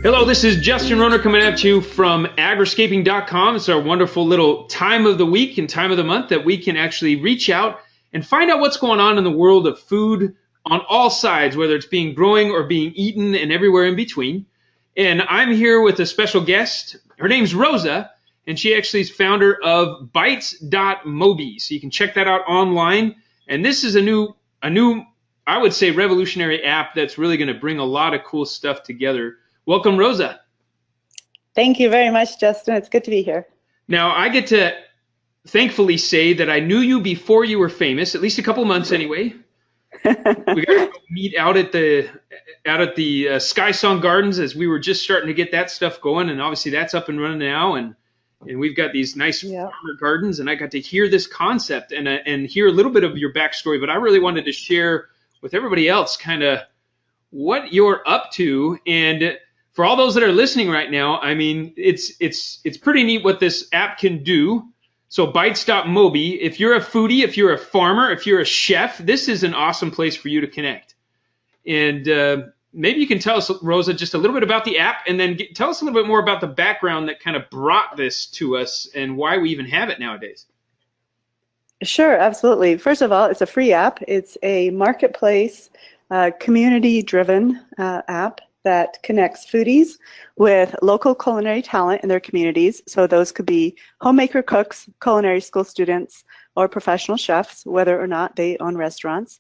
Hello, this is Justin Roner coming at you from Agriscaping.com. It's our wonderful little time of the week and time of the month that we can actually reach out and find out what's going on in the world of food on all sides, whether it's being growing or being eaten and everywhere in between. And I'm here with a special guest. Her name's Roza, and she actually is founder of Bites.mobi. So you can check that out online. And this is a new, I would say, revolutionary app that's really going to bring a lot of cool stuff together. Welcome, Roza. Thank you very much, Justin. It's good to be here. Now, I get to thankfully say that I knew you before you were famous, at least a couple months anyway. We got to meet out at the Sky Song Gardens as we were just starting to get that stuff going, and obviously that's up and running now, and we've got these nice farmer gardens, and I got to hear this concept and hear a little bit of your backstory, but I really wanted to share with everybody else kind of what you're up to. And for all those that are listening right now, I mean, it's pretty neat what this app can do. So Bites.mobi, if you're a foodie, if you're a farmer, if you're a chef, this is an awesome place for you to connect. And maybe you can tell us, Roza, just a little bit about the app, and then tell us a little bit more about the background that kind of brought this to us and why we even have it nowadays. Sure, absolutely. First of all, it's a free app. It's a marketplace, community-driven app that connects foodies with local culinary talent in their communities. So those could be homemaker cooks, culinary school students, or professional chefs, whether or not they own restaurants.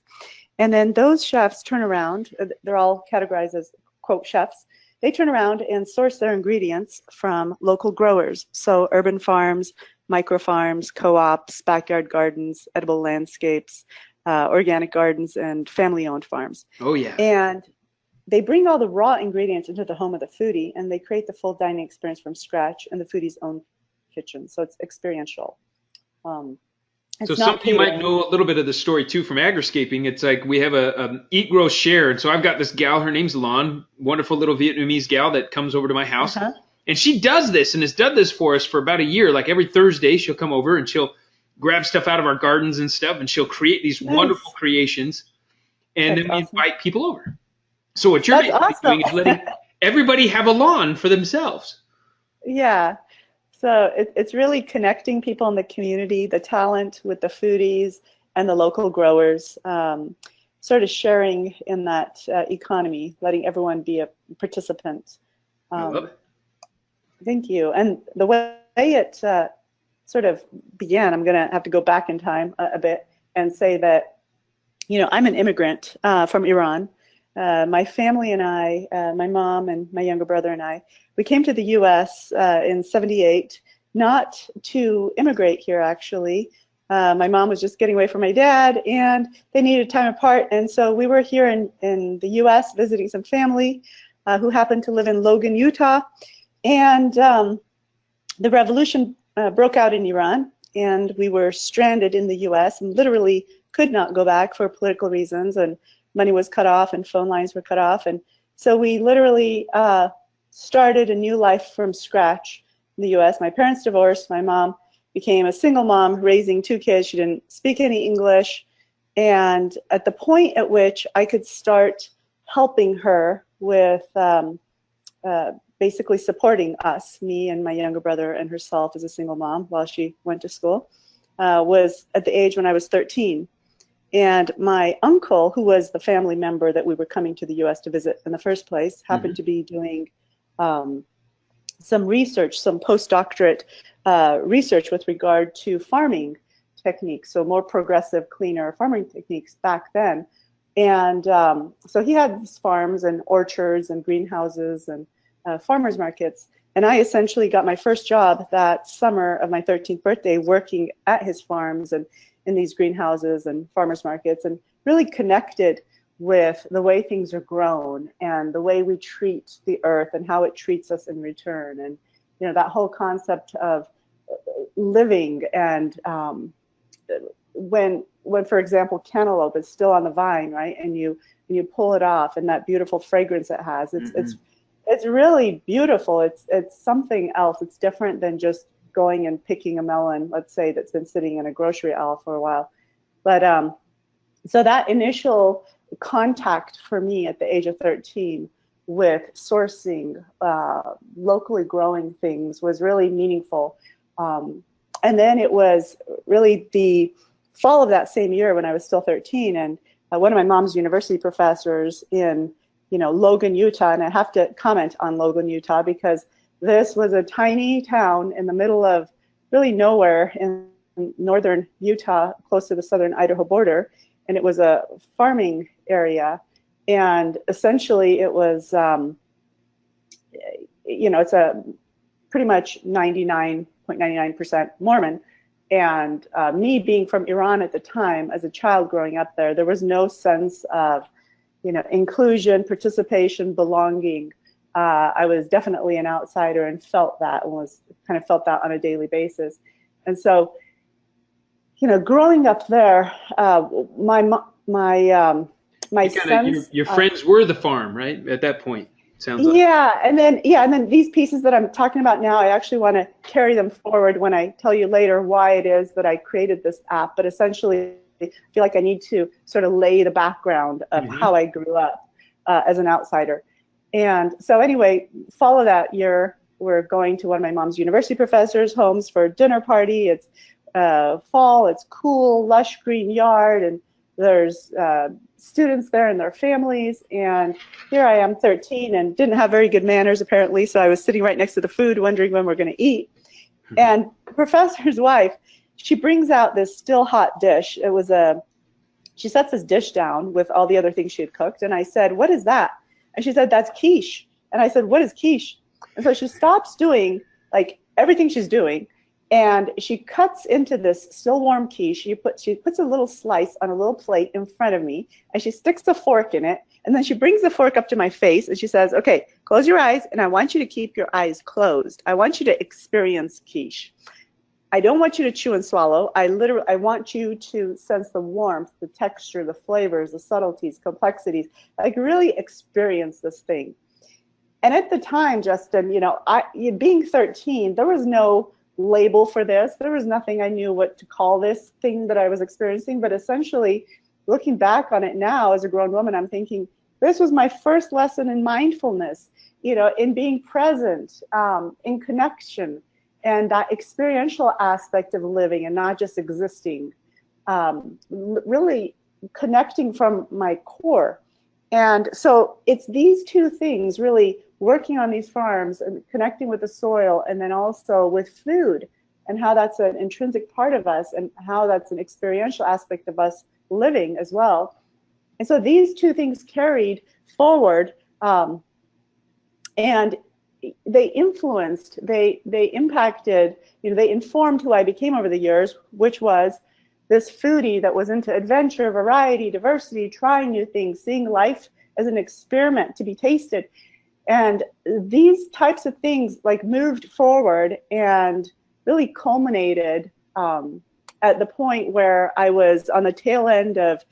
And then those chefs turn around, they're all categorized as, quote, chefs. They turn around and source their ingredients from local growers. So urban farms, micro farms, co-ops, backyard gardens, edible landscapes, organic gardens, and family-owned farms. Oh, yeah. And they bring all the raw ingredients into the home of the foodie, and they create the full dining experience from scratch in the foodie's own kitchen. So it's experiential. So some of you might know a little bit of the story too from Agriscaping. It's like we have a eat, grow, share. And so I've got this gal, her name's Lon, wonderful little Vietnamese gal that comes over to my house. And she does this and has done this for us for about a year. Like every Thursday, she'll come over and she'll grab stuff out of our gardens and stuff, and she'll create these wonderful creations. And then we invite people over. So what you're doing is letting everybody have a lawn for themselves. Yeah. So it's really connecting people in the community, the talent with the foodies and the local growers, sort of sharing in that economy, letting everyone be a participant. I love it. Thank you. And the way it sort of began, I'm going to have to go back in time a bit and say that, you know, I'm an immigrant from Iran. My family and I, my mom and my younger brother and I, we came to the U.S. In '78, not to immigrate here, actually. My mom was just getting away from my dad, and they needed time apart. And so we were here in the U.S. visiting some family who happened to live in Logan, Utah. And the revolution broke out in Iran, and we were stranded in the U.S. and literally could not go back for political reasons, and money was cut off and phone lines were cut off. And so we literally started a new life from scratch in the U.S. My parents divorced. My mom became a single mom raising 2 kids. She didn't speak any English. And at the point at which I could start helping her with basically supporting us, me and my younger brother and herself as a single mom while she went to school, was at the age when I was 13. And my uncle, who was the family member that we were coming to the U.S. to visit in the first place, happened to be doing some research, some postdoctorate research with regard to farming techniques, so more progressive, cleaner farming techniques back then. And so he had these farms and orchards and greenhouses and farmers markets. And I essentially got my first job that summer of my 13th birthday working at his farms and in these greenhouses and farmers markets, and really connected with the way things are grown and the way we treat the earth and how it treats us in return. And, you know, that whole concept of living, and when, for example, cantaloupe is still on the vine, right? And you pull it off, and that beautiful fragrance it has, it's really beautiful. It's something else. It's different than just going and picking a melon, let's say, that's been sitting in a grocery aisle for a while. But so that initial contact for me at the age of 13 with sourcing, locally growing things was really meaningful. And then it was really the fall of that same year when I was still 13, and one of my mom's university professors in, Logan, Utah, and I have to comment on Logan, Utah, because this was a tiny town in the middle of really nowhere in northern Utah, close to the southern Idaho border, and it was a farming area, and essentially it was, it's a pretty much 99.99% Mormon. And me being from Iran at the time, as a child growing up there, there was no sense of, inclusion, participation, belonging. I was definitely an outsider and felt that, and felt that on a daily basis. And so, growing up there, my sense, your friends were the farm, right? At that point, it sounds like. and then these pieces that I'm talking about now, I actually want to carry them forward when I tell you later why it is that I created this app. But essentially, I feel like I need to sort of lay the background of how I grew up as an outsider. And so anyway, fall of that year, we're going to one of my mom's university professors' homes for a dinner party. It's fall, it's cool, lush green yard, and there's students there and their families, and here I am, 13, and didn't have very good manners apparently, so I was sitting right next to the food wondering when we're going to eat. And the professor's wife, she brings out this still hot dish. She sets this dish down with all the other things she had cooked, and I said, "What is that?" And she said, "That's quiche." And I said, "What is quiche?" And so she stops doing like everything she's doing, and she cuts into this still warm quiche. She puts a little slice on a little plate in front of me, and she sticks a fork in it, and then she brings the fork up to my face, and she says, "Okay, close your eyes, and I want you to keep your eyes closed. I want you to experience quiche. I don't want you to chew and swallow. I want you to sense the warmth, the texture, the flavors, the subtleties, complexities, like really experience this thing." And at the time, Justin, being 13, there was no label for this. There was nothing I knew what to call this thing that I was experiencing. But essentially, looking back on it now as a grown woman, I'm thinking, this was my first lesson in mindfulness, in being present, in connection, and that experiential aspect of living and not just existing, really connecting from my core. And so it's these two things, really working on these farms and connecting with the soil, and then also with food and how that's an intrinsic part of us and how that's an experiential aspect of us living as well. And so these two things carried forward, and they influenced, they impacted, they informed who I became over the years, which was this foodie that was into adventure, variety, diversity, trying new things, seeing life as an experiment to be tasted. And these types of things like moved forward and really culminated at the point where I was on the tail end of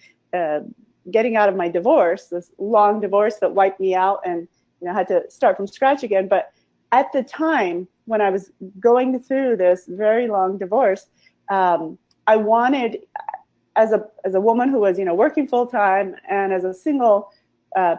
getting out of my divorce, this long divorce that wiped me out, and had to start from scratch again. But at the time when I was going through this very long divorce, I wanted, as a woman who was working full time and as a single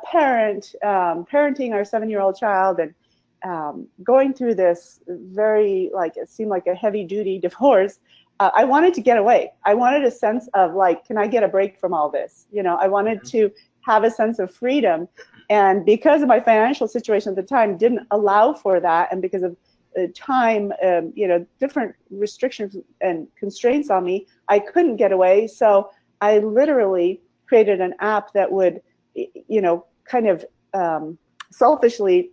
parent, parenting our 7-year-old child, and going through this very, it seemed like a heavy duty divorce, I wanted to get away. I wanted a sense of can I get a break from all this? I wanted to have a sense of freedom. And because of my financial situation at the time didn't allow for that, and because of time, different restrictions and constraints on me, I couldn't get away. So I literally created an app that would, kind of selfishly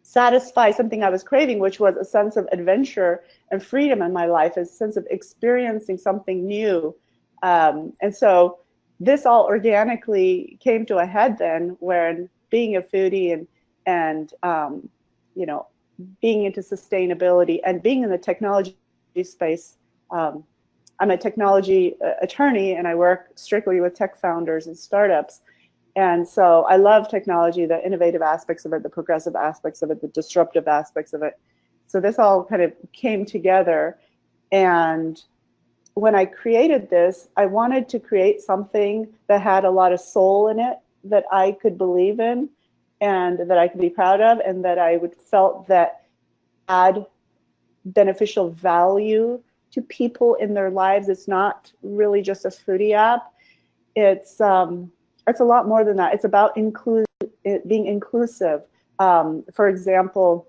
satisfy something I was craving, which was a sense of adventure and freedom in my life, a sense of experiencing something new. And so this all organically came to a head then, when being a foodie and being into sustainability and being in the technology space. I'm a technology attorney, and I work strictly with tech founders and startups. And so I love technology, the innovative aspects of it, the progressive aspects of it, the disruptive aspects of it. So this all kind of came together. And when I created this, I wanted to create something that had a lot of soul in it, that I could believe in, and that I could be proud of, and that I would felt that had beneficial value to people in their lives. It's not really just a foodie app. It's a lot more than that. It's about being inclusive. For example,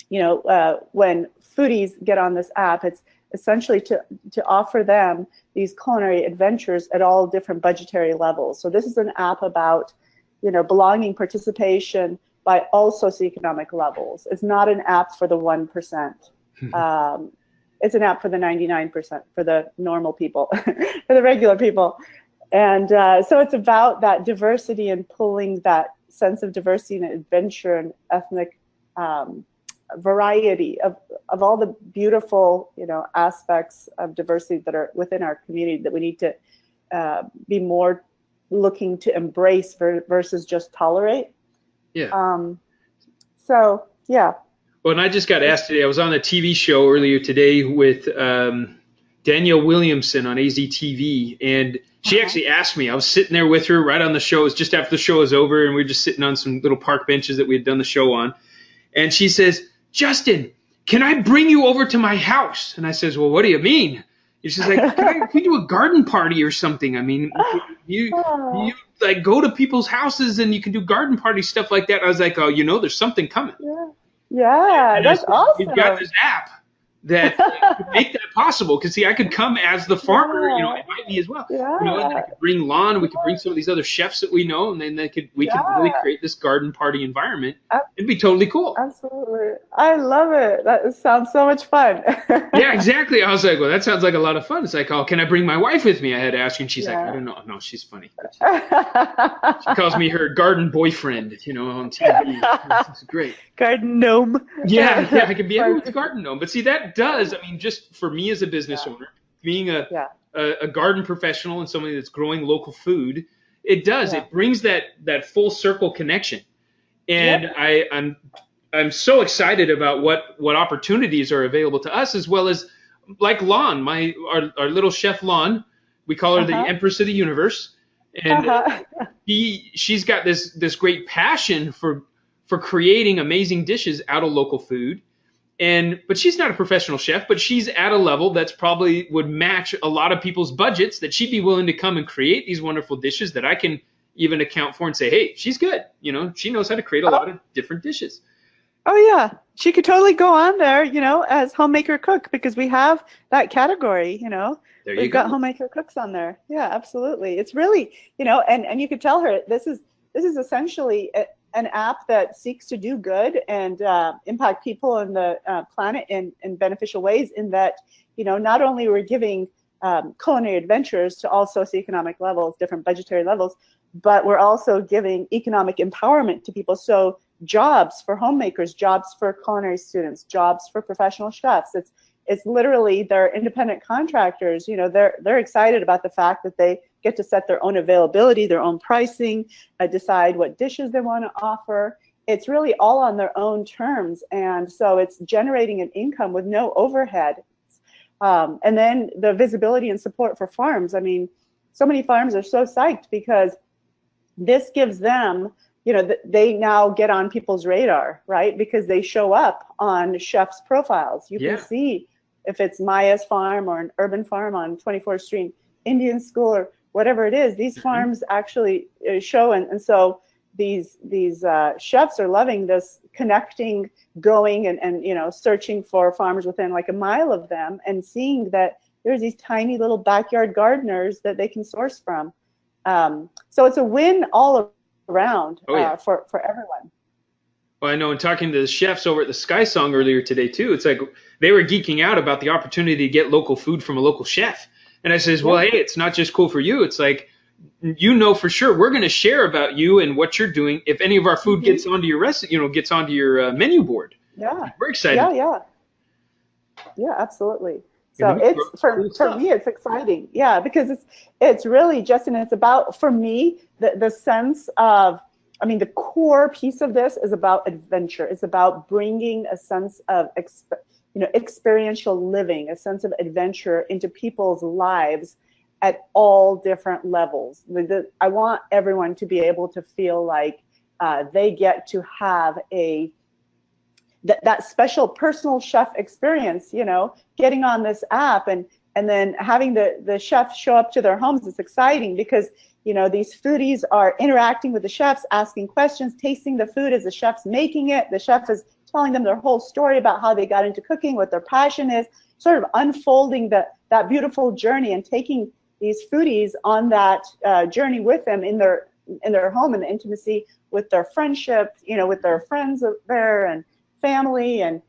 when foodies get on this app, it's essentially to offer them these culinary adventures at all different budgetary levels. So this is an app about, belonging, participation by all socioeconomic levels. It's not an app for the 1%. It's an app for the 99%, for the normal people, for the regular people. And so it's about that diversity and pulling that sense of diversity and adventure and ethnic variety of all the beautiful, aspects of diversity that are within our community that we need to be more looking to embrace versus just tolerate. Yeah. So, yeah. Well, and I just got asked today, I was on a TV show earlier today with Danielle Williamson on AZTV, and she actually asked me, I was sitting there with her right on the show, it was just after the show was over, and we were just sitting on some little park benches that we had done the show on, and she says, Justin, can I bring you over to my house? And I says, well, what do you mean? And she's like, can we do a garden party or something? I mean, you like go to people's houses and you can do garden party stuff like that. I was like, oh, there's something coming. Yeah, that's awesome. We've got this app that could make that possible. Because, see, I could come as the farmer, invite me as well. Yeah. And I could bring Lon, we could bring some of these other chefs that we know, and then we could really create this garden party environment. It'd be totally cool. Absolutely. I love it. That sounds so much fun. Yeah, exactly. I was like, well, that sounds like a lot of fun. It's like, oh, can I bring my wife with me? I had to ask, and she's like, I don't know. No, she's funny. She calls me her garden boyfriend, on TV. It's great. Garden gnome. Yeah, I can be everyone's garden gnome. But see, that does, just for me as a business owner, being a garden professional and somebody that's growing local food, it does. It brings that full circle connection. And I'm so excited about what opportunities are available to us, as well as like Lon, our little chef Lon. We call her the Empress of the Universe. And she's got this great passion for creating amazing dishes out of local food. But she's not a professional chef, but she's at a level that's probably would match a lot of people's budgets, that she'd be willing to come and create these wonderful dishes that I can even account for and say, hey, she's good. She knows how to create a lot of different dishes. Oh, yeah. She could totally go on there, as homemaker cook, because we have that category, We've got homemaker cooks on there. Yeah, absolutely. It's really, and you could tell her this is essentially an app that seeks to do good and impact people on the planet in beneficial ways, in that, not only we're giving culinary adventures to all socioeconomic levels, different budgetary levels, but we're also giving economic empowerment to people. So jobs for homemakers, jobs for culinary students, jobs for professional chefs. It's literally, they're independent contractors. They're excited about the fact that they get to set their own availability, their own pricing, decide what dishes they want to offer. It's really all on their own terms. And so it's generating an income with no overhead. And then the visibility and support for farms. So many farms are so psyched because this gives them, they now get on people's radar, right? Because they show up on chefs' profiles. You can see if it's Maya's farm or an urban farm on 24th Street, Indian School, or whatever it is. These farms actually show, and so these chefs are loving this, connecting, going and searching for farmers within like a mile of them, and seeing that there's these tiny little backyard gardeners that they can source from. So it's a win all around for everyone. Well, I know in talking to the chefs over at the Sky Song earlier today too, it's like they were geeking out about the opportunity to get local food from a local chef. And I says, well, hey, it's not just cool for you. It's like, for sure, we're going to share about you and what you're doing if any of our food gets onto your gets onto your menu board. Yeah, we're excited. Yeah, absolutely. So it's for me, it's exciting. Yeah, because it's really just, and it's about, for me, the sense of, the core piece of this is about adventure. It's about bringing a sense of experiential living, a sense of adventure into people's lives at all different levels. I want everyone to be able to feel like they get to have that special personal chef experience, you know, getting on this app and then having the chef show up to their homes. It's exciting because, you know, these foodies are interacting with the chefs, asking questions, tasting the food as the chef's making it. The chef is telling them their whole story about how they got into cooking, what their passion is, sort of unfolding that beautiful journey and taking these foodies on that journey with them in their home, and the intimacy with their friendship, you know, with their friends there and family. And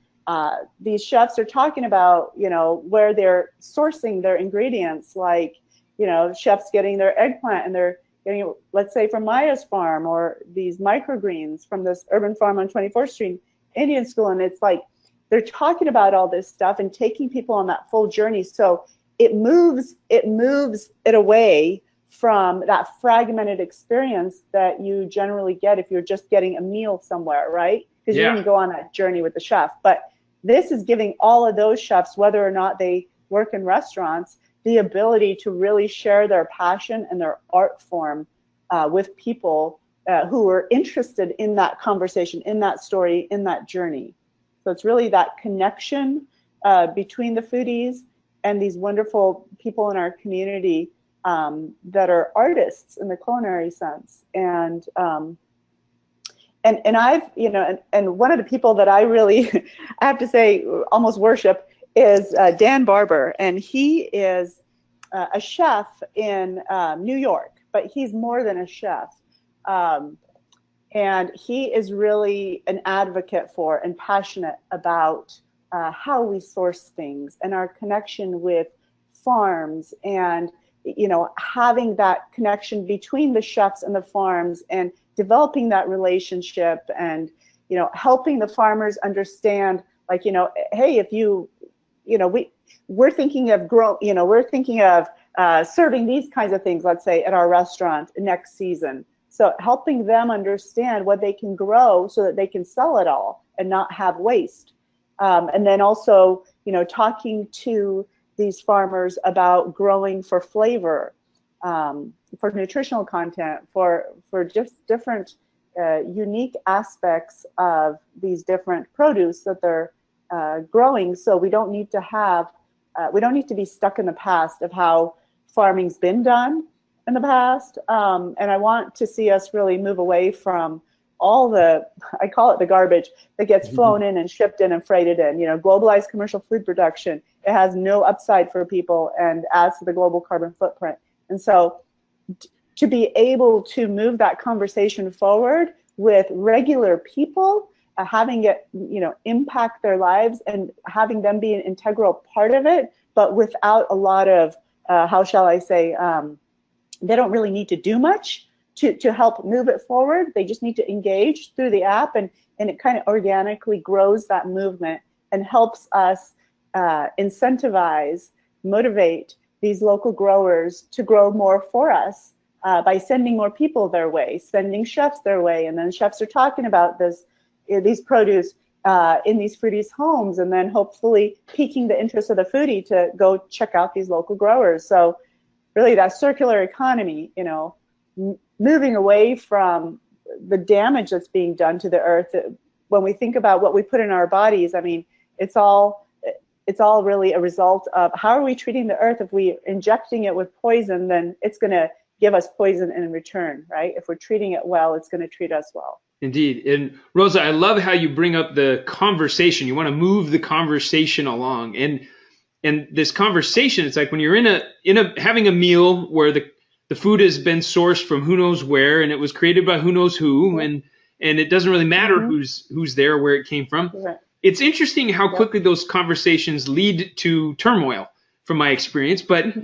these chefs are talking about, you know, where they're sourcing their ingredients, like, you know, chefs getting their eggplant and they're getting it, let's say, from Maya's farm, or these microgreens from this urban farm on 24th Street Indian School. And it's like they're talking about all this stuff and taking people on that full journey. So it moves it away from that fragmented experience that you generally get if you're just getting a meal somewhere, right? Because you didn't go on that journey with the chef. But this is giving all of those chefs, whether or not they work in restaurants, the ability to really share their passion and their art form with people who are interested in that conversation, in that story, in that journey. So it's really that connection between the foodies and these wonderful people in our community that are artists in the culinary sense. And I've, you know, and one of the people that I really, I have to say, almost worship is Dan Barber. And he is a chef in New York, but he's more than a chef. And he is really an advocate for and passionate about how we source things and our connection with farms, and, you know, having that connection between the chefs and the farms and developing that relationship, and, you know, helping the farmers understand, like, you know, hey, if you know, we're thinking of serving these kinds of things, let's say, at our restaurant next season. So helping them understand what they can grow so that they can sell it all and not have waste. And then also, you know, talking to these farmers about growing for flavor, for nutritional content, for just different unique aspects of these different produce that they're growing. So we don't need to be stuck in the past of how farming's been done in the past. And I want to see us really move away from all I call it the garbage that gets flown in and shipped in and freighted in. You know, globalized commercial food production, it has no upside for people and adds to the global carbon footprint. And so to be able to move that conversation forward with regular people, having it, you know, impact their lives and having them be an integral part of it, but without a lot of, how shall I say, they don't really need to do much to help move it forward. They just need to engage through the app, and it kind of organically grows that movement and helps us incentivize, motivate these local growers to grow more for us by sending more people their way, sending chefs their way, and then chefs are talking about these produce in these foodies' homes, and then hopefully piquing the interest of the foodie to go check out these local growers. So really that circular economy, you know, moving away from the damage that's being done to the earth. When we think about what we put in our bodies, I mean, it's all really a result of how are we treating the earth. If we're injecting it with poison, then it's going to give us poison in return, right? If we're treating it well, it's going to treat us well. Indeed. And Roza, I love how you bring up the conversation. You want to move the conversation along. And this conversation, it's like when you're having a meal where the food has been sourced from who knows where, and it was created by who knows who, and it doesn't really matter who's there, where it came from. Right. It's interesting how quickly those conversations lead to turmoil, from my experience. But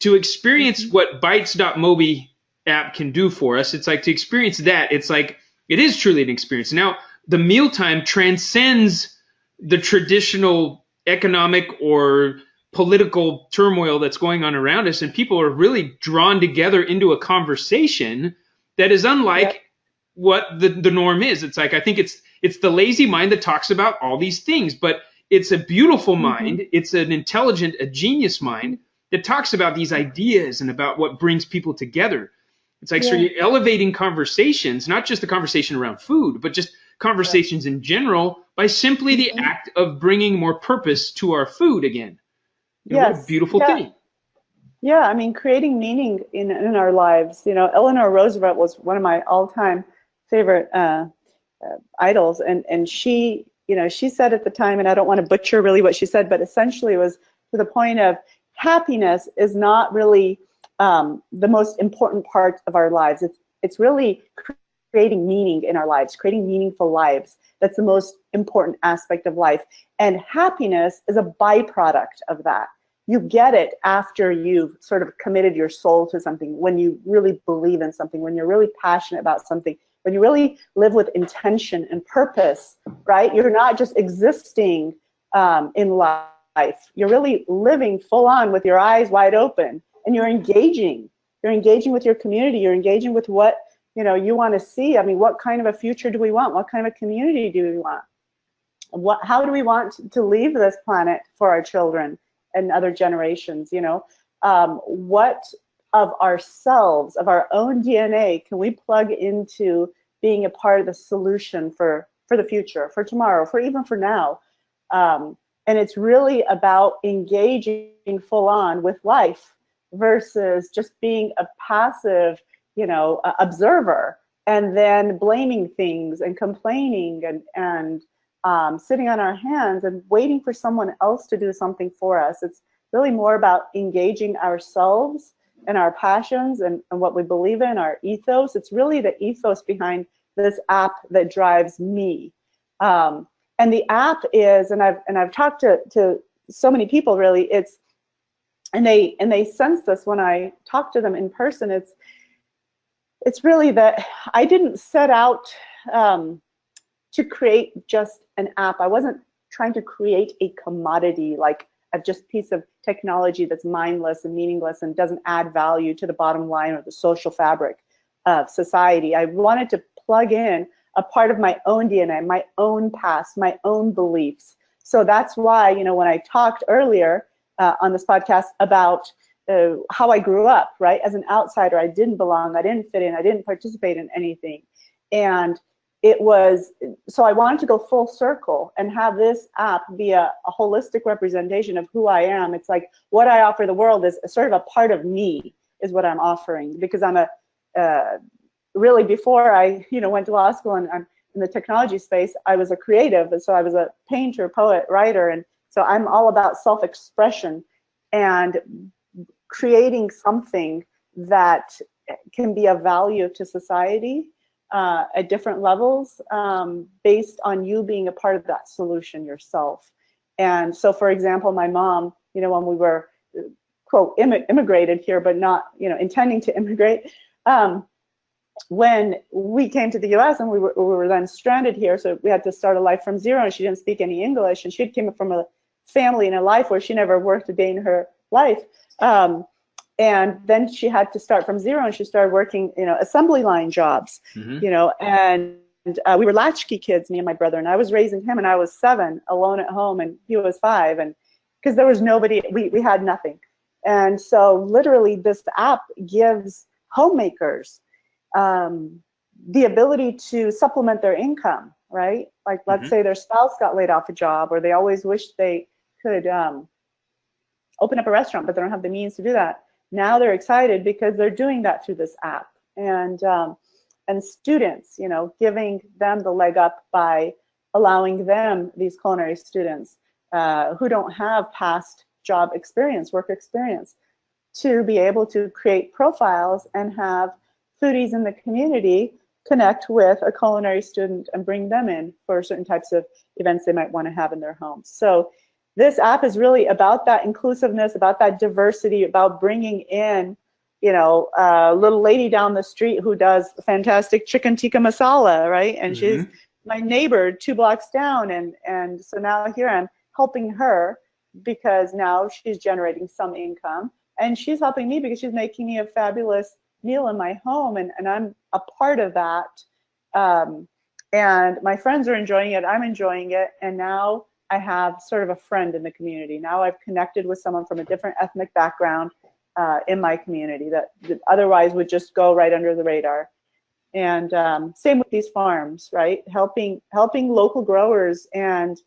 to experience what Bites.mobi app can do for us, it's like to experience that, it's like it is truly an experience. Now, the mealtime transcends the traditional economic or political turmoil that's going on around us, and people are really drawn together into a conversation that is unlike what the norm is. It's like, I think it's the lazy mind that talks about all these things, but it's a beautiful mind. It's an intelligent, a genius mind that talks about these ideas and about what brings people together. It's like, so Yeah. you're elevating conversations, not just the conversation around food, but just conversations in general by simply the Mm-hmm. act of bringing more purpose to our food again. What a Yes. beautiful Yeah. thing. Yeah. I mean, creating meaning in our lives. You know, Eleanor Roosevelt was one of my all-time favorite idols, and she, you know, she said at the time, and I don't want to butcher really what she said, but essentially it was to the point of happiness is not really the most important part of our lives. It's really creating meaning in our lives, creating meaningful lives. That's the most important aspect of life. And happiness is a byproduct of that. You get it after you've sort of committed your soul to something, when you really believe in something, when you're really passionate about something, when you really live with intention and purpose, right? You're not just existing in life. You're really living full on with your eyes wide open, and you're engaging. You're engaging with your community. You're engaging with what, you know, you want to see. I mean, what kind of a future do we want? What kind of a community do we want? How do we want to leave this planet for our children and other generations? You know, what of ourselves, of our own DNA, can we plug into being a part of the solution for the future, for tomorrow, for even for now? And it's really about engaging full on with life versus just being a passive, you know, observer, and then blaming things and complaining and sitting on our hands and waiting for someone else to do something for us. It's really more about engaging ourselves and our passions and what we believe in, our ethos. It's really the ethos behind this app that drives me. And the app is, and I've talked to so many people, really, and they sense this when I talk to them in person. It's really that I didn't set out to create just an app. I wasn't trying to create a commodity, like a just piece of technology that's mindless and meaningless and doesn't add value to the bottom line or the social fabric of society. I wanted to plug in a part of my own DNA, my own past, my own beliefs. So that's why, you know, when I talked earlier on this podcast about how I grew up, right? As an outsider, I didn't belong, I didn't fit in, I didn't participate in anything. And it was, so I wanted to go full circle and have this app be a holistic representation of who I am. It's like what I offer the world is sort of a part of me is what I'm offering, because I'm really, before I, you know, went to law school and I'm in the technology space, I was a creative. And so I was a painter, poet, writer. And so I'm all about self-expression and creating something that can be of value to society at different levels, based on you being a part of that solution yourself. And so, for example, my mom, you know, when we were, quote, immigrated here, but not, you know, intending to immigrate, when we came to the US and we were then stranded here, so we had to start a life from zero, and she didn't speak any English, and she came from a family and a life where she never worked a day in her life. And then she had to start from zero, and she started working, you know, assembly line jobs, you know, and we were latchkey kids, me and my brother, and I was raising him, and I was 7, alone at home, and he was 5, and because there was nobody, we had nothing. And so literally this app gives homemakers the ability to supplement their income, right? Like, let's say their spouse got laid off a job, or they always wished they could open up a restaurant, but they don't have the means to do that. Now they're excited because they're doing that through this app. And students, you know, giving them the leg up by allowing them, these culinary students who don't have past job experience, work experience, to be able to create profiles and have foodies in the community connect with a culinary student and bring them in for certain types of events they might want to have in their homes. So this app is really about that inclusiveness, about that diversity, about bringing in, you know, a little lady down the street who does fantastic chicken tikka masala, right? And she's my neighbor 2 blocks down, and so now here I'm helping her because now she's generating some income, and she's helping me because she's making me a fabulous meal in my home, and I'm a part of that. And my friends are enjoying it, I'm enjoying it, and now I have sort of a friend in the community. Now I've connected with someone from a different ethnic background, in my community that otherwise would just go right under the radar. And same with these farms, right? Helping local growers. And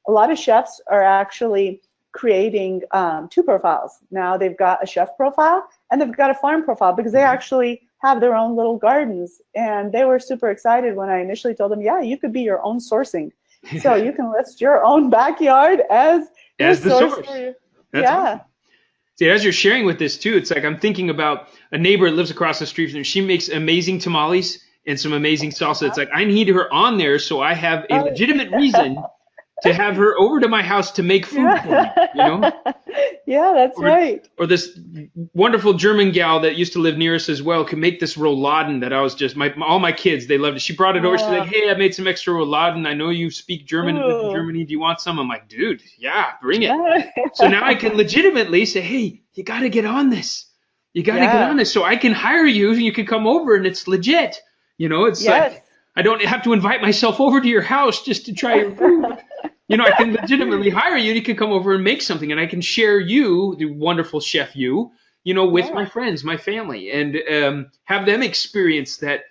a lot of chefs are actually creating two profiles. Now they've got a chef profile and they've got a farm profile because they actually have their own little gardens. And they were super excited when I initially told them, yeah, you could be your own sourcing. So you can list your own backyard as the source. That's yeah. awesome. See, as you're sharing with this too, it's like I'm thinking about a neighbor that lives across the street from me. She makes amazing tamales and some amazing salsa. It's like I need her on there so I have a legitimate reason to have her over to my house to make food for me, you know? Yeah, that's right. Or this wonderful German gal that used to live near us as well could make this rouladen that I was just, all my kids, they loved it. She brought it over. She's like, hey, I made some extra rouladen. I know you speak German in Germany. Do you want some? I'm like, dude, yeah, bring it. So now I can legitimately say, hey, you got to get on this. You got to get on this so I can hire you and you can come over and it's legit. You know, it's like, I don't have to invite myself over to your house just to try your food. You know, I can legitimately hire you and you can come over and make something and I can share you, the wonderful chef you know, with my friends, my family, and have them experience that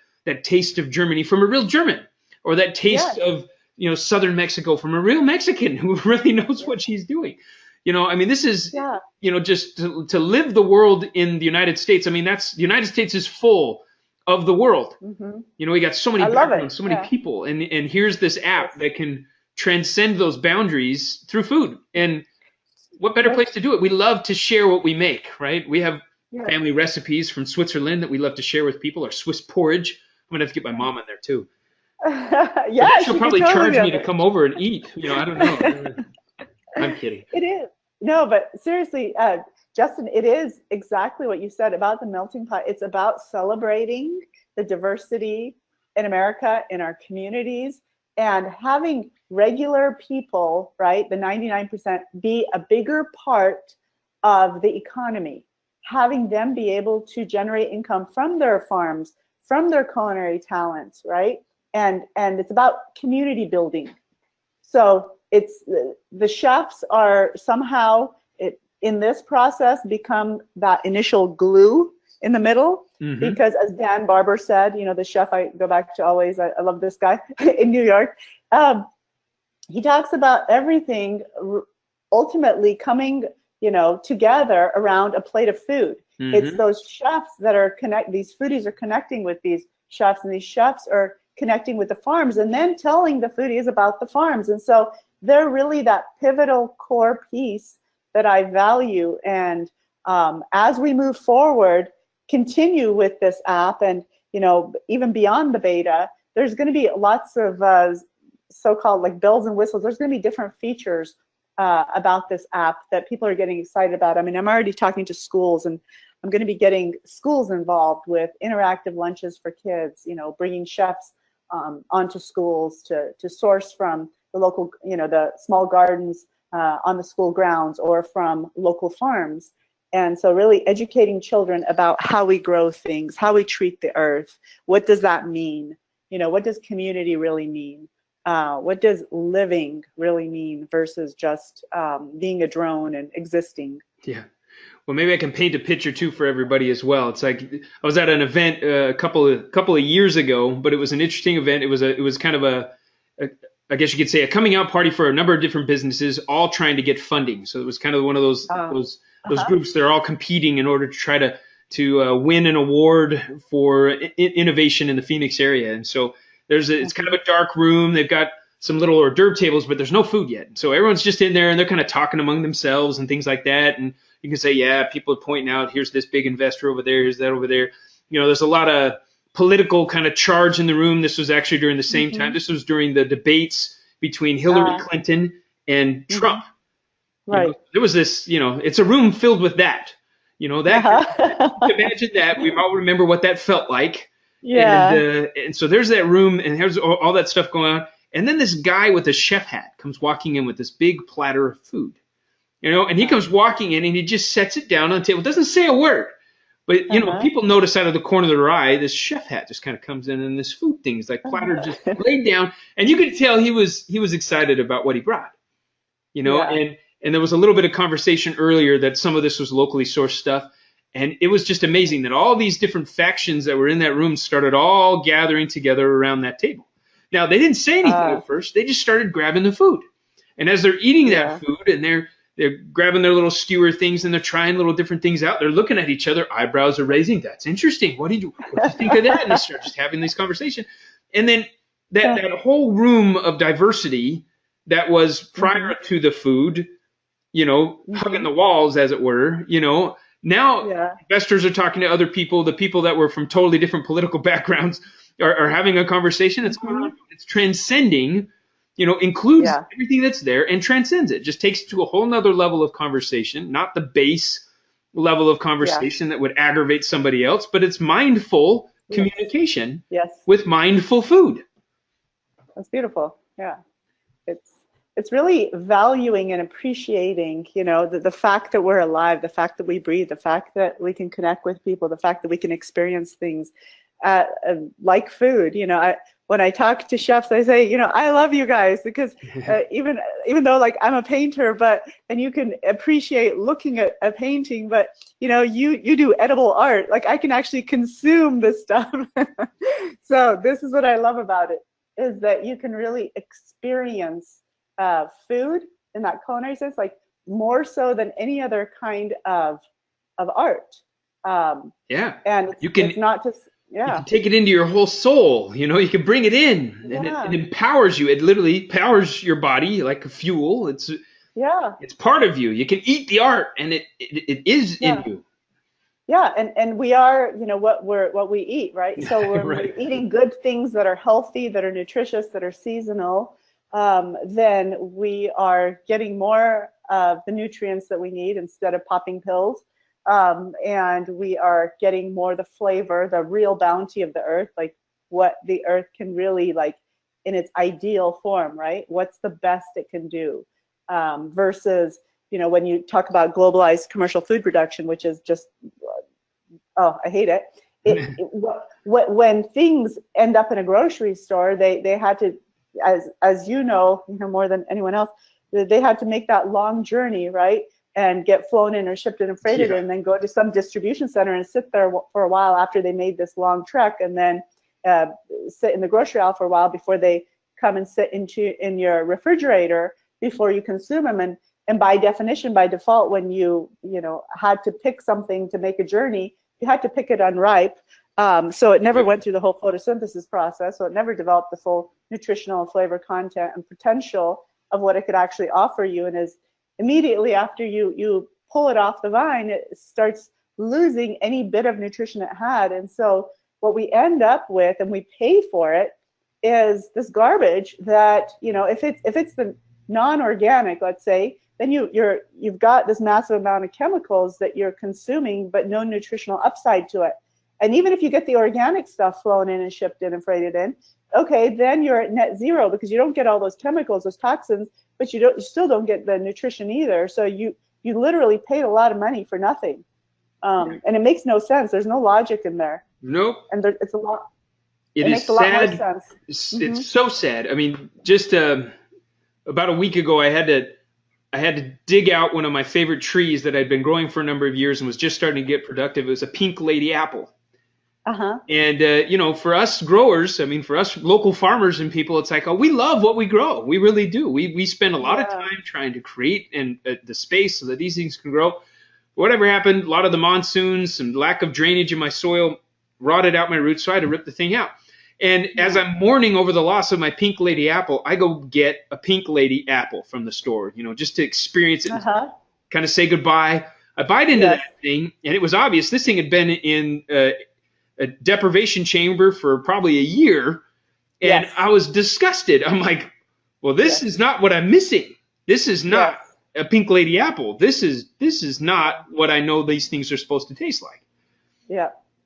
taste of Germany from a real German, or that taste of, you know, southern Mexico from a real Mexican who really knows what she's doing. You know, I mean, this is, you know, just to live the world in the United States. I mean, the United States is full of the world. You know, we got so many backgrounds, so many people, and here's this app that can transcend those boundaries through food. And what better place to do it? We love to share what we make, right? We have family recipes from Switzerland that we love to share with people, or Swiss porridge. I'm gonna have to get my mom in there too. She'll probably charge me to come over and eat. You know, I don't know. I'm kidding. It is. No, but seriously, Justin, it is exactly what you said about the melting pot. It's about celebrating the diversity in America, in our communities, and having regular people, right, the 99%, be a bigger part of the economy, having them be able to generate income from their farms, from their culinary talents, right? And it's about community building. So it's the chefs are somehow in this process become that initial glue in the middle, because as Dan Barber said, you know, the chef I go back to always, I love this guy in New York. He talks about everything ultimately coming, you know, together around a plate of food. It's those chefs that are these foodies are connecting with these chefs, and these chefs are connecting with the farms and then telling the foodies about the farms. And so they're really that pivotal core piece that I value. And as we move forward, continue with this app, and, you know, even beyond the beta, there's going to be lots of so-called like bells and whistles. There's going to be different features about this app that people are getting excited about. I mean, I'm already talking to schools, and I'm going to be getting schools involved with interactive lunches for kids, you know, bringing chefs onto schools to source from the local, you know, the small gardens on the school grounds or from local farms. And so really educating children about how we grow things, how we treat the earth. What does that mean? You know, what does community really mean? What does living really mean versus just being a drone and existing? Yeah. Well, maybe I can paint a picture too for everybody as well. It's like I was at an event a couple of years ago, but it was an interesting event. It was kind of a I guess you could say a coming out party for a number of different businesses, all trying to get funding. So it was kind of one of those groups. They're all competing in order to try to win an award for innovation in the Phoenix area. And so it's kind of a dark room. They've got some little hors d'oeuvre tables, but there's no food yet. So everyone's just in there and they're kind of talking among themselves and things like that. And you can say, yeah, people are pointing out, here's this big investor over there, here's that over there. You know, there's a lot of political kind of charge in the room. This was actually during the same time. This was during the debates between Hillary Clinton and Trump. Right. You know, there was this, you know, it's a room filled with that. You know, that imagine that. We all remember what that felt like. Yeah. And so there's that room, and there's all that stuff going on. And then this guy with a chef hat comes walking in with this big platter of food. You know, and he comes walking in and he just sets it down on the table. Doesn't say a word. But, you know, people notice out of the corner of their eye, this chef hat just kind of comes in, and this food thing is like platter just laid down. And you could tell he was excited about what he brought, you know, and there was a little bit of conversation earlier that some of this was locally sourced stuff. And it was just amazing that all these different factions that were in that room started all gathering together around that table. Now, they didn't say anything at first. They just started grabbing the food. And as they're eating that food and they're grabbing their little skewer things and they're trying little different things out, they're looking at each other, eyebrows are raising. That's interesting. What do you think of that? And they start just having this conversation. And then that whole room of diversity that was prior to the food, hugging the walls, as it were, now investors are talking to other people. The people that were from totally different political backgrounds are having a conversation. It's transcending, includes everything that's there and transcends it. Just takes it to a whole nother level of conversation, not the base level of conversation that would aggravate somebody else, but it's mindful communication with mindful food. That's beautiful. Yeah. It's really valuing and appreciating, the fact that we're alive, the fact that we breathe, the fact that we can connect with people, the fact that we can experience things like food. When I talk to chefs, I say, I love you guys because even though like I'm a painter, and you can appreciate looking at a painting, but you do edible art. Like I can actually consume this stuff. So this is what I love about it, is that you can really experience food in that culinary sense, like more so than any other kind of art. And it's not just you can take it into your whole soul. You can bring it in, and it empowers you. It literally powers your body like a fuel. It's part of you. You can eat the art, and it is in you. Yeah, and we are, what we eat, right? So we're eating good things that are healthy, that are nutritious, that are seasonal. Then we are getting more of the nutrients that we need instead of popping pills. And we are getting more the flavor, the real bounty of the earth, like what the earth can really, like in its ideal form, right? What's the best it can do, versus, when you talk about globalized commercial food production, which is just, I hate it. When things end up in a grocery store, they had to, as more than anyone else, they had to make that long journey, right? And get flown in or shipped in and freighted in, and then go to some distribution center and sit there for a while after they made this long trek, and then sit in the grocery aisle for a while before they come and sit in your refrigerator before you consume them. And by definition, by default, when you had to pick something to make a journey, you had to pick it unripe. So it never went through the whole photosynthesis process, so it never developed the full nutritional and flavor content and potential of what it could actually offer you. And is immediately after you pull it off the vine, it starts losing any bit of nutrition it had. And so what we end up with, and we pay for it, is this garbage that, if it's the non-organic, let's say, then you've got this massive amount of chemicals that you're consuming, but no nutritional upside to it. And even if you get the organic stuff flown in and shipped in and freighted in, okay, then you're at net zero because you don't get all those chemicals, those toxins, but you still don't get the nutrition either. So you literally paid a lot of money for nothing, and it makes no sense. There's no logic in there. Nope. And it's a lot. It makes a lot more sense. It's so sad. I mean, just about a week ago, I had to dig out one of my favorite trees that I'd been growing for a number of years and was just starting to get productive. It was a pink lady apple. And, for us growers, for us local farmers and people, it's like, we love what we grow. We really do. We spend a lot of time trying to create the space so that these things can grow. Whatever happened, a lot of the monsoons, some lack of drainage in my soil rotted out my roots, so I had to rip the thing out. And as I'm mourning over the loss of my pink lady apple, I go get a pink lady apple from the store, just to experience it, kind of say goodbye. I bite into that thing, and it was obvious this thing had been in a deprivation chamber for probably a year, and I was disgusted. I'm like, well, this is not what I'm missing. This is not a pink lady apple. This is not what I know these things are supposed to taste like.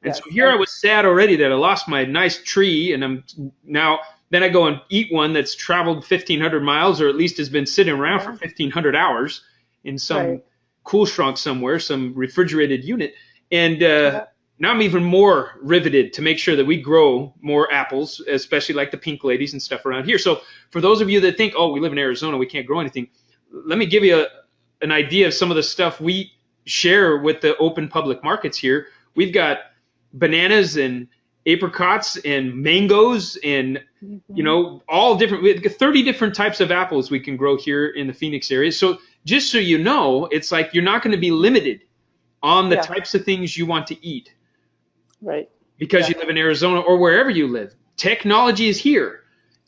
And so here I was sad already that I lost my nice tree, and then I go and eat one that's traveled 1,500 miles, or at least has been sitting around for 1,500 hours in some cool shrunk somewhere, some refrigerated unit. And now I'm even more riveted to make sure that we grow more apples, especially like the pink ladies and stuff around here. So for those of you that think, we live in Arizona, we can't grow anything, let me give you an idea of some of the stuff we share with the open public markets here. We've got bananas and apricots and mangoes and all different. We have 30 different types of apples we can grow here in the Phoenix area. So just so you know, it's like you're not going to be limited on the types of things you want to eat. Right. Because you live in Arizona or wherever you live. Technology is here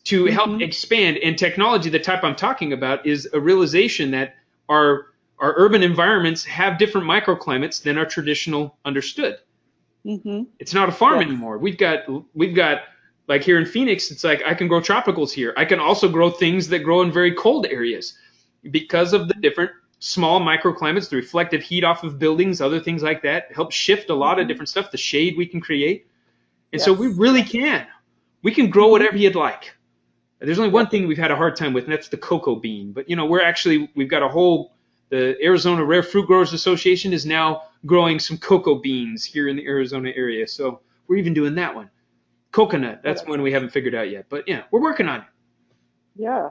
to help expand. And technology, the type I'm talking about, is a realization that our urban environments have different microclimates than our traditional understood. It's not a farm anymore. We've got like here in Phoenix, it's like I can grow tropicals here. I can also grow things that grow in very cold areas because of the different small microclimates, the reflective heat off of buildings, other things like that help shift a lot of different stuff, the shade we can create. And so we really we can grow whatever you'd like. There's only one thing we've had a hard time with, and that's the cocoa bean. But we've got the Arizona Rare Fruit Growers Association is now growing some cocoa beans here in the Arizona area. So we're even doing that one. Coconut, that's one we haven't figured out yet. But yeah, we're working on it. Yeah,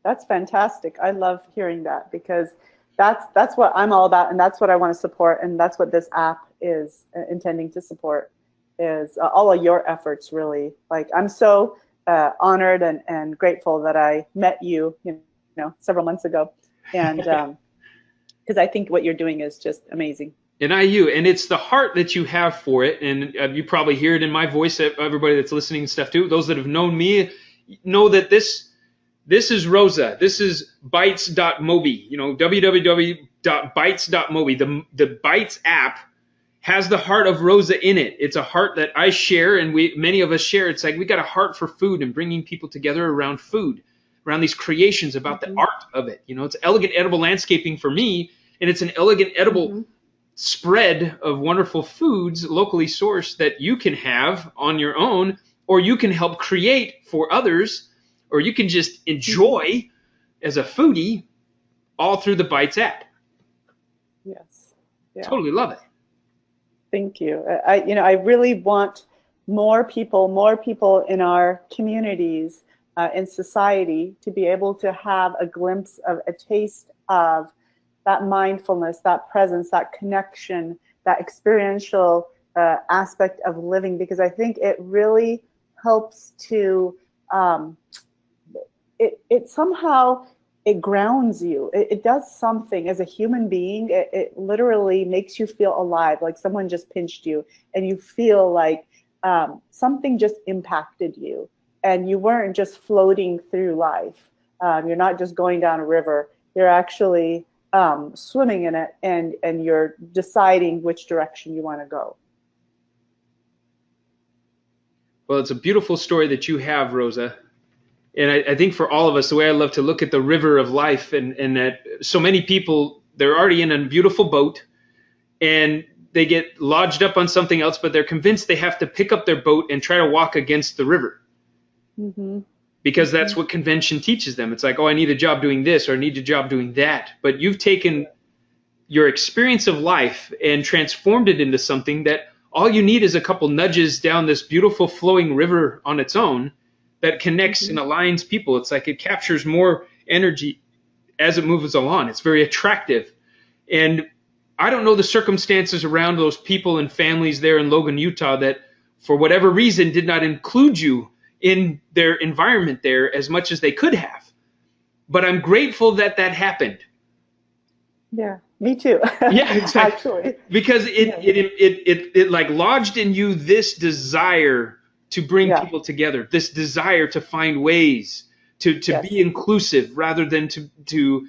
that's fantastic. I love hearing that, because that's what I'm all about, and that's what I want to support, and that's what this app is intending to support, is all of your efforts, really. Like, I'm so honored and grateful that I met you, several months ago, and because I think what you're doing is just amazing. And it's the heart that you have for it, and you probably hear it in my voice. Everybody that's listening and stuff too, those that have known me know that this is Roza. This is Bites.mobi. www.bites.mobi. The Bites app has the heart of Roza in it. It's a heart that I share, and many of us share. It's like we got a heart for food and bringing people together around food, around these creations about the art of it. It's elegant edible landscaping for me, and it's an elegant edible spread of wonderful foods locally sourced that you can have on your own, or you can help create for others, or you can just enjoy as a foodie all through the Bites app. Yes. Yeah. Totally love it. Thank you. I really want more people in our communities, in society, to be able to have a glimpse of a taste of that mindfulness, that presence, that connection, that experiential aspect of living, because I think it really helps to, it somehow, it grounds you. It does something as a human being. It literally makes you feel alive, like someone just pinched you and you feel like something just impacted you, and you weren't just floating through life. You're not just going down a river. You're actually swimming in it, and you're deciding which direction you want to go. Well, it's a beautiful story that you have, Roza. And I think for all of us, the way I love to look at the river of life, and that so many people, they're already in a beautiful boat and they get lodged up on something else, but they're convinced they have to pick up their boat and try to walk against the river. Because that's what convention teaches them. It's like, oh, I need a job doing this, or I need a job doing that. But you've taken your experience of life and transformed it into something that all you need is a couple nudges down this beautiful flowing river on its own that connects and aligns people. It's like it captures more energy as it moves along. It's very attractive. And I don't know the circumstances around those people and families there in Logan, Utah, that for whatever reason did not include you in their environment there as much as they could have. But I'm grateful that happened. Yeah, me too. Yeah, exactly. Actually. Because it like lodged in you this desire to bring people together, this desire to find ways to be inclusive rather than to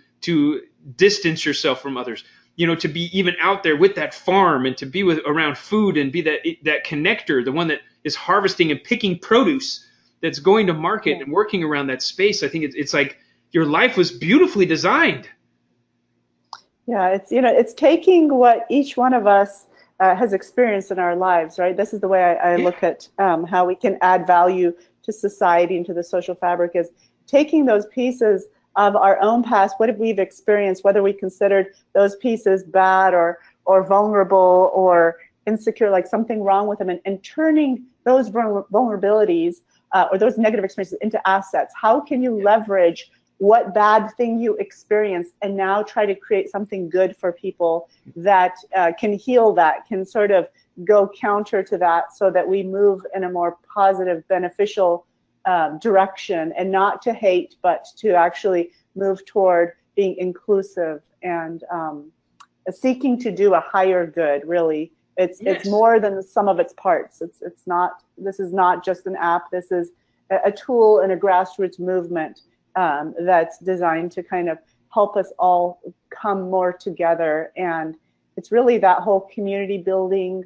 distance yourself from others. To be even out there with that farm and to be around food and be that connector, the one that is harvesting and picking produce that's going to market and working around that space. I think it's like your life was beautifully designed. Yeah, it's taking what each one of us has experienced in our lives, right? This is the way I look at how we can add value to society and to the social fabric, is taking those pieces of our own past, what have we experienced, whether we considered those pieces bad or vulnerable or insecure, like something wrong with them, and turning those vulnerabilities or those negative experiences into assets. How can you leverage what bad thing you experienced, and now try to create something good for people that can heal that, can sort of go counter to that, so that we move in a more positive, beneficial direction, and not to hate, but to actually move toward being inclusive and seeking to do a higher good. Really, it's more than the sum of its parts. It's not. This is not just an app. This is a tool and a grassroots movement that's designed to kind of help us all come more together. And it's really that whole community building,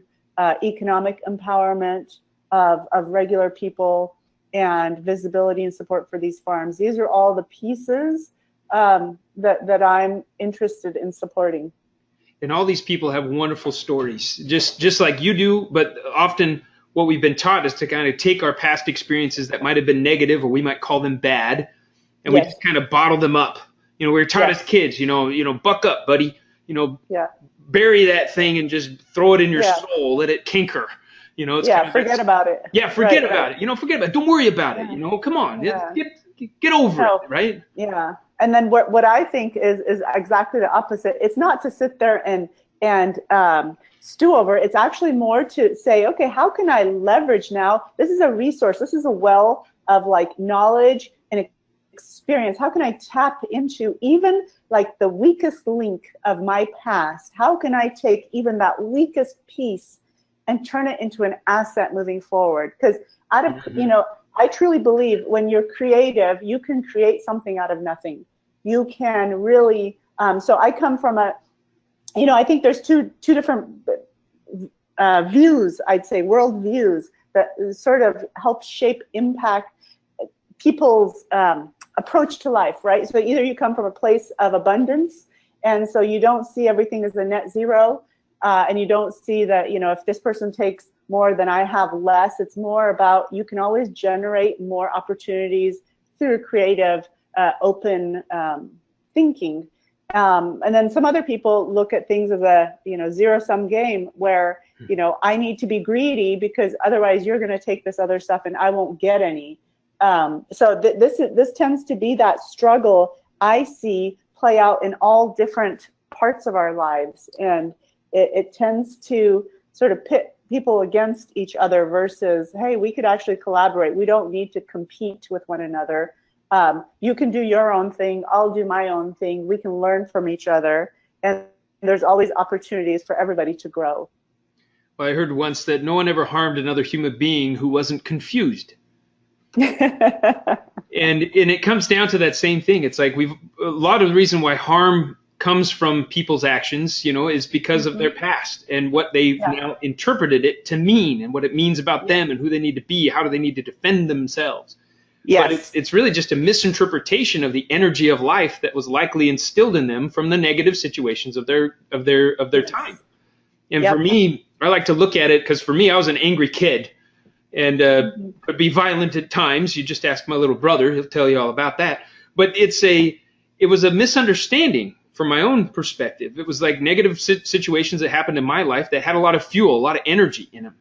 economic empowerment of regular people, and visibility and support for these farms. These are all the pieces that I'm interested in supporting. And all these people have wonderful stories, just like you do. But often what we've been taught is to kind of take our past experiences that might have been negative, or we might call them bad, and we just kind of bottle them up. We were taught as kids, buck up, buddy. Bury that thing and just throw it in your soul. Let it canker. It's kind of forget about it. Yeah, forget about it. Forget about it. Don't worry about it. Come on, get over it, right? Yeah. And then what I think is exactly the opposite. It's not to sit there and stew over. It's actually more to say, okay, how can I leverage now? This is a resource. This is a well of like knowledge and experience. How can I tap into even like the weakest link of my past? How can I take even that weakest piece and turn it into an asset moving forward? Because out of, I truly believe when you're creative, you can create something out of nothing. You can really, so I come from I think there's two different views, I'd say, world views that sort of help shape, impact people's approach to life, right? So either you come from a place of abundance, and so you don't see everything as a net zero, and you don't see that, if this person takes more than I have less. It's more about you can always generate more opportunities through creative, open thinking. And then some other people look at things as a zero-sum game where I need to be greedy because otherwise you're going to take this other stuff and I won't get any. So this tends to be that struggle I see play out in all different parts of our lives, and it tends to sort of pit people against each other versus, hey, we could actually collaborate. We don't need to compete with one another. You can do your own thing, I'll do my own thing. We can learn from each other, and there's always opportunities for everybody to grow. Well, I heard once that no one ever harmed another human being who wasn't confused. and it comes down to that same thing. It's like a lot of the reason why harm comes from people's actions, is because of their past and what they've now interpreted it to mean, and what it means about them and who they need to be, how do they need to defend themselves. But it's really just a misinterpretation of the energy of life that was likely instilled in them from the negative situations of their time. And for me, I like to look at it because for me, I was an angry kid and could be violent at times. You just ask my little brother, he'll tell you all about that. But it was a misunderstanding from my own perspective. It was like negative situations that happened in my life that had a lot of fuel, a lot of energy in them.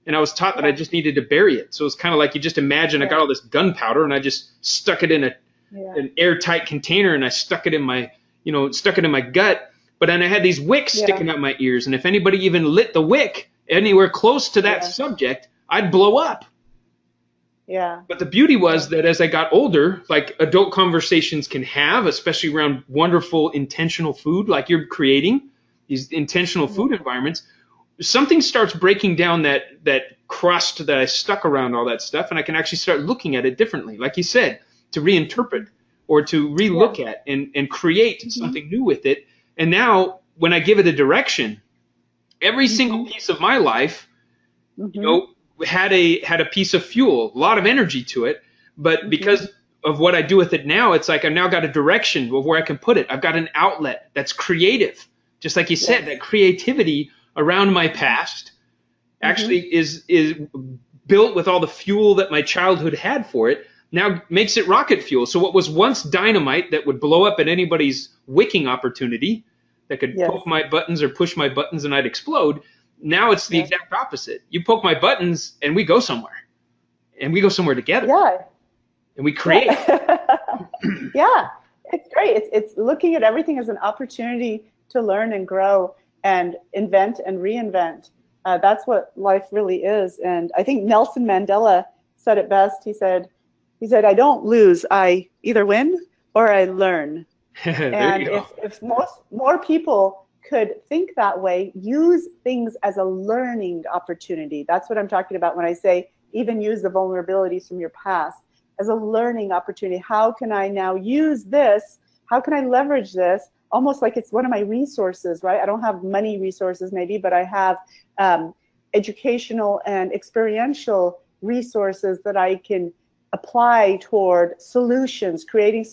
And I was taught that I just needed to bury it. So it's kind of like you just imagine I got all this gunpowder and I just stuck it in an airtight container and I stuck it in my gut. But then I had these wicks sticking out my ears. And if anybody even lit the wick anywhere close to that subject, I'd blow up. Yeah. But the beauty was that as I got older, like adult conversations can have, especially around wonderful intentional food, like you're creating these intentional food environments, something starts breaking down that crust that I stuck around all that stuff, and I can actually start looking at it differently, like you said, to reinterpret or to relook at and create something new with it. And now when I give it a direction, every single piece of my life, had a piece of fuel, a lot of energy to it. But because of what I do with it now, it's like I've now got a direction of where I can put it. I've got an outlet that's creative. Just like you said, that creativity around my past actually is built with all the fuel that my childhood had for it, now makes it rocket fuel. So what was once dynamite that would blow up at anybody's wicking opportunity, that could poke my buttons or push my buttons and I'd explode, now it's the exact opposite. You poke my buttons and we go somewhere. And we go somewhere together. Yeah. And we create. Yeah, it's great. It's looking at everything as an opportunity to learn and grow and invent and reinvent. That's what life really is. And I think Nelson Mandela said it best. He said, I don't lose. I either win or I learn. There And you go. if most more people could think that way, use things as a learning opportunity. That's what I'm talking about when I say even use the vulnerabilities from your past as a learning opportunity. How can I now use this? How can I leverage this? Almost like it's one of my resources, right? I don't have money resources maybe, but I have educational and experiential resources that I can apply toward solutions, creating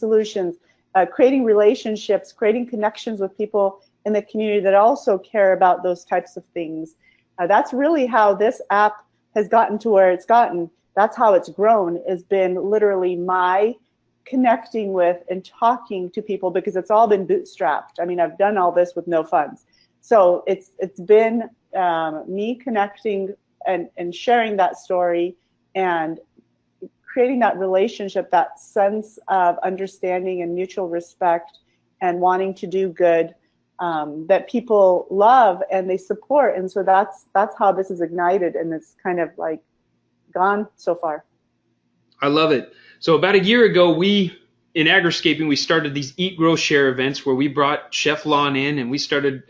relationships, creating connections with people in the community that also care about those types of things. That's really how this app has gotten to where it's gotten. That's how it's grown, has been literally my connecting with and talking to people, because it's all been bootstrapped. I mean, I've done all this with no funds. So it's been me connecting and sharing that story and creating that relationship, that sense of understanding and mutual respect and wanting to do good, that people love and they support. And so that's how this is ignited, and it's kind of like gone so far. I love it. So about a year ago, in Agriscaping, we started these Eat, Grow, Share events where we brought Chef Lon in, and we started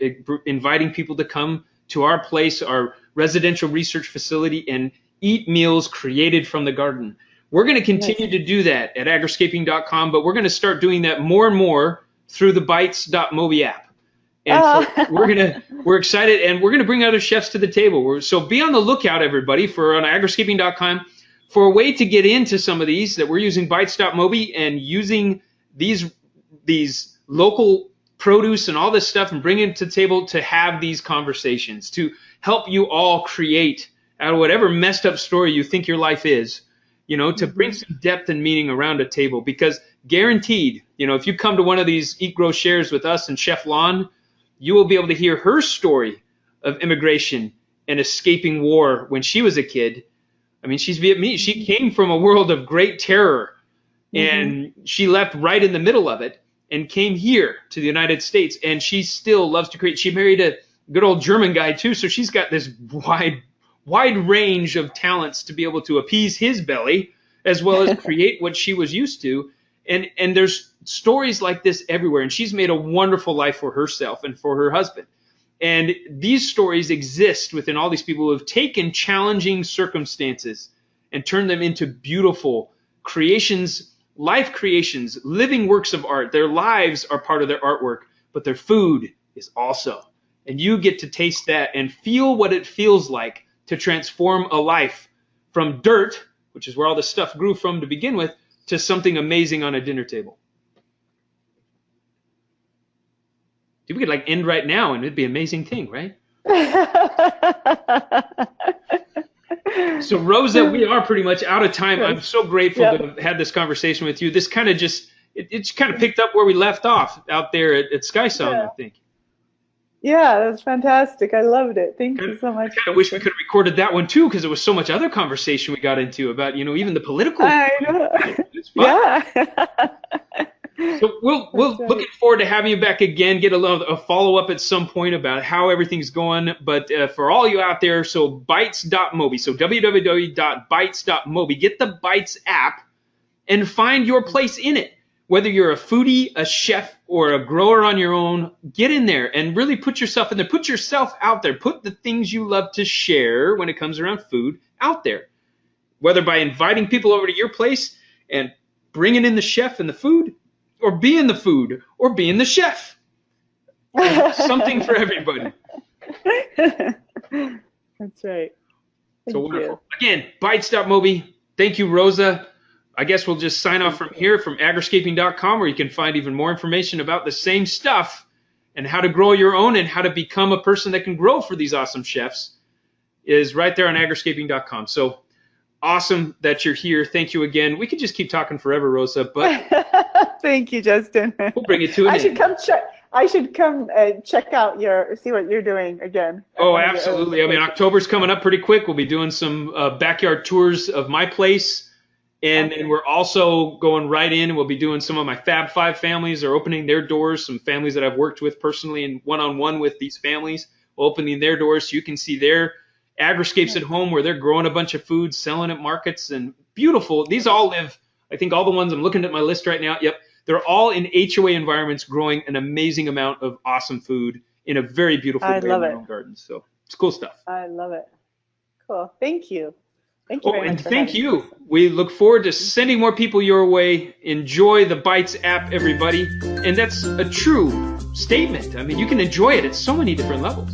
inviting people to come to our place, our residential research facility, and eat meals created from the garden. We're going to continue to do that at agriscaping.com, but we're going to start doing that more and more through the Bites.mobi app. And so we're excited, and we're going to bring other chefs to the table. So be on the lookout, everybody, for on agriscaping.com for a way to get into some of these that we're using Bites.mobi and using these local produce and all this stuff and bringing it to the table to have these conversations, to help you all create out of whatever messed up story you think your life is, to bring some depth and meaning around a table. Because guaranteed, if you come to one of these Eat, Grow, Shares with us and Chef Lon, you will be able to hear her story of immigration and escaping war when she was a kid. I mean, she's Vietnamese. She came from a world of great terror, and she left right in the middle of it and came here to the United States, and she still loves to create. She married a good old German guy too, so she's got this wide range of talents to be able to appease his belly as well as create what she was used to. And there's stories like this everywhere, and she's made a wonderful life for herself and for her husband. And these stories exist within all these people who have taken challenging circumstances and turned them into beautiful creations, life creations, living works of art. Their lives are part of their artwork, but their food is also. And you get to taste that and feel what it feels like to transform a life from dirt, which is where all this stuff grew from to begin with, to something amazing on a dinner table. Dude, we could end right now and it'd be an amazing thing, right? So Rosa, we are pretty much out of time. I'm so grateful to have had this conversation with you. This kind of it kind of picked up where we left off out there at Sky Song, I think. Yeah, that's fantastic. I loved it. Thank you so much. I kind of wish we could have recorded that one too, because there was so much other conversation we got into about, even the political. I know. It's fun. Yeah. So we'll looking forward to having you back again. Get a follow up at some point about how everything's going. But for all you out there, so Bites.mobi, so www.bites.mobi, get the Bites app and find your place in it. Whether you're a foodie, a chef, or a grower on your own, get in there and really put yourself in there. Put yourself out there. Put the things you love to share when it comes around food out there. Whether by inviting people over to your place and bringing in the chef and the food, or being the food, or being the chef. Something for everybody. That's right. So wonderful. Again, Bites.mobi. Thank you, Rosa. I guess we'll just sign off from here from agriscaping.com, where you can find even more information about the same stuff and how to grow your own and how to become a person that can grow for these awesome chefs is right there on agriscaping.com. So awesome that you're here. Thank you again. We could just keep talking forever, Rosa, but thank you, Justin. We'll bring it to an end. I should come check out see what you're doing again. Oh, absolutely. I mean, October's coming up pretty quick. We'll be doing some backyard tours of my place. And Awesome. then we're also going right in, and we'll be doing some of my Fab Five families are opening their doors. Some families that I've worked with personally and one-on-one with these families, opening their doors so you can see their agriscapes at home where they're growing a bunch of food, selling at markets, and beautiful. These all live, I think all the ones I'm looking at my list right now, yep, they're all in HOA environments growing an amazing amount of awesome food in a very beautiful I way in love their it. own gardens. So it's cool stuff. I love it. Cool. Thank you. Thank you Oh, very and much for thank having me. you. We look forward to sending more people your way. Enjoy the Bites app, everybody. And that's a true statement. I mean, you can enjoy it at so many different levels.